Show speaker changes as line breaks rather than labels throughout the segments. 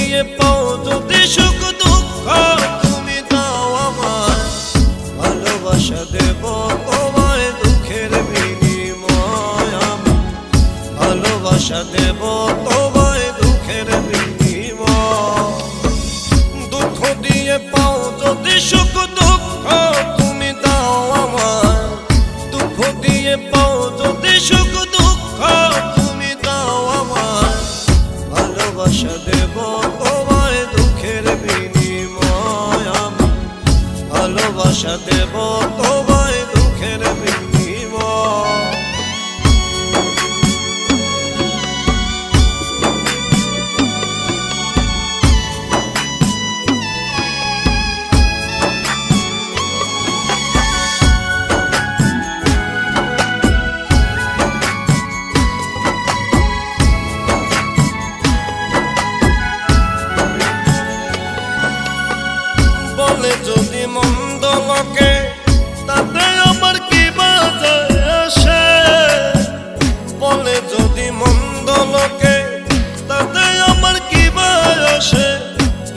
দিয়ে পাও যদি সুখ দুঃখ তুমি দাও আমায়, ভালোবাসা দেব তোমায় দুঃখের বিনিময় আমি, ভালোবাসা দেব তোমায় দুঃখের বিনিময়। দুঃখ দিয়ে পাও যদি সুখ দুঃখ তুমি দাও আমায়, দুঃখ দিয়ে পাও যদি সুখ দুঃখ তুমি দাও আমায়, ভালোবাসা দেব তোমায় দুঃখের বিনিময় আমি, ভালোবাসা দেব তোমায় দুঃখের বিনিময়। বলে যদি মন্দ লোকে তাতে আমার কি বাজে আসে, বলে যদি মন্দ লোকে তাতে আমার কি বাজে আসে,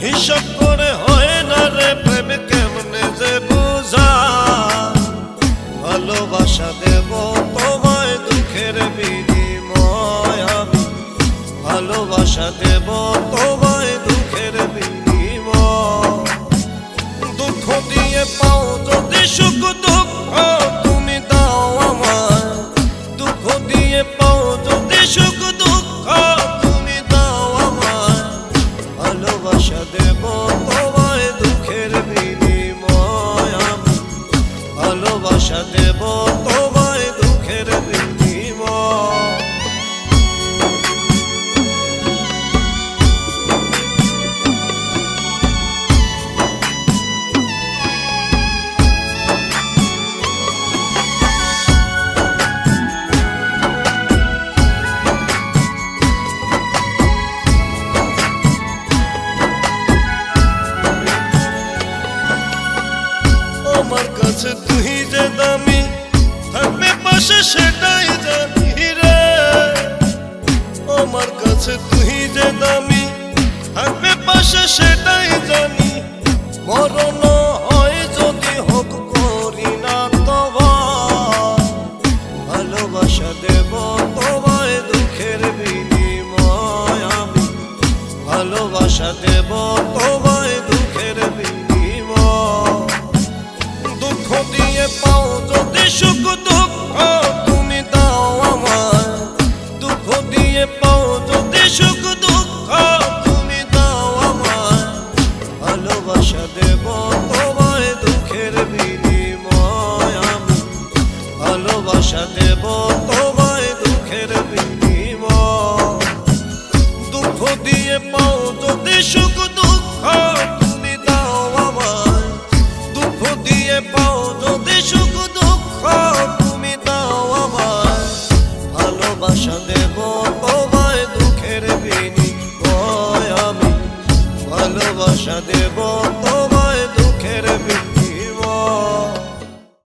হিসাব করে হয় না রে প্রেম কেমনে যে বোঝা, ভালোবাসা দেব তোমায় দুঃখের বিনিময় আমি, ভালোবাসা দেব তোমায় দুঃখের বিনিময়। দুঃখ দিয়ে পাও যদি সুখ দুঃখ তুমি দাও আমায়, দুঃখ দিয়ে পাও যদি সুখ দুঃখ তুমি দাও আমায়, ভালোবাসা দেব তোমায় দুঃখের বিনিময় আমি, ভালোবাসা দেব তোমায় দুঃখের বিনিময়। আমার কাছে তুই যে দামি থাকবে পাশে সেটাই জানি রে, আমার কাছে তুই যে দামি থাকবে পাশে সেটাই জানি, মরণ হয় যদি হোক করি না তোমায়, ভালোবাসা দেব তোমায় দুঃখের বিনিময় আমি, ভালোবাসা দেব তোমায় দুঃখের বিনিময়। দুঃখ দিয়ে পাও যদি সুখ দুঃখ তুমি দাও আমায়, দুঃখ দিয়ে পাও যদি সুখ দুঃখ তুমি দাও আমায়, ভালোবাসা দেব তোমায় দুঃখের বিনিময় আমি, ভালোবাসা দেব তোমায় দুঃখের বিনিময়। দুঃখ দিয়ে পাও যদি সুখ দুঃখ তুমি দাও আমায়, দুঃখ দিয়ে পাও যদি সুখ দুঃখ তুমি দাও আমায়, ভালোবাসা দেব তোমায় দুঃখের বিনিময় আমি, ভালোবাসা দেব তোমায়।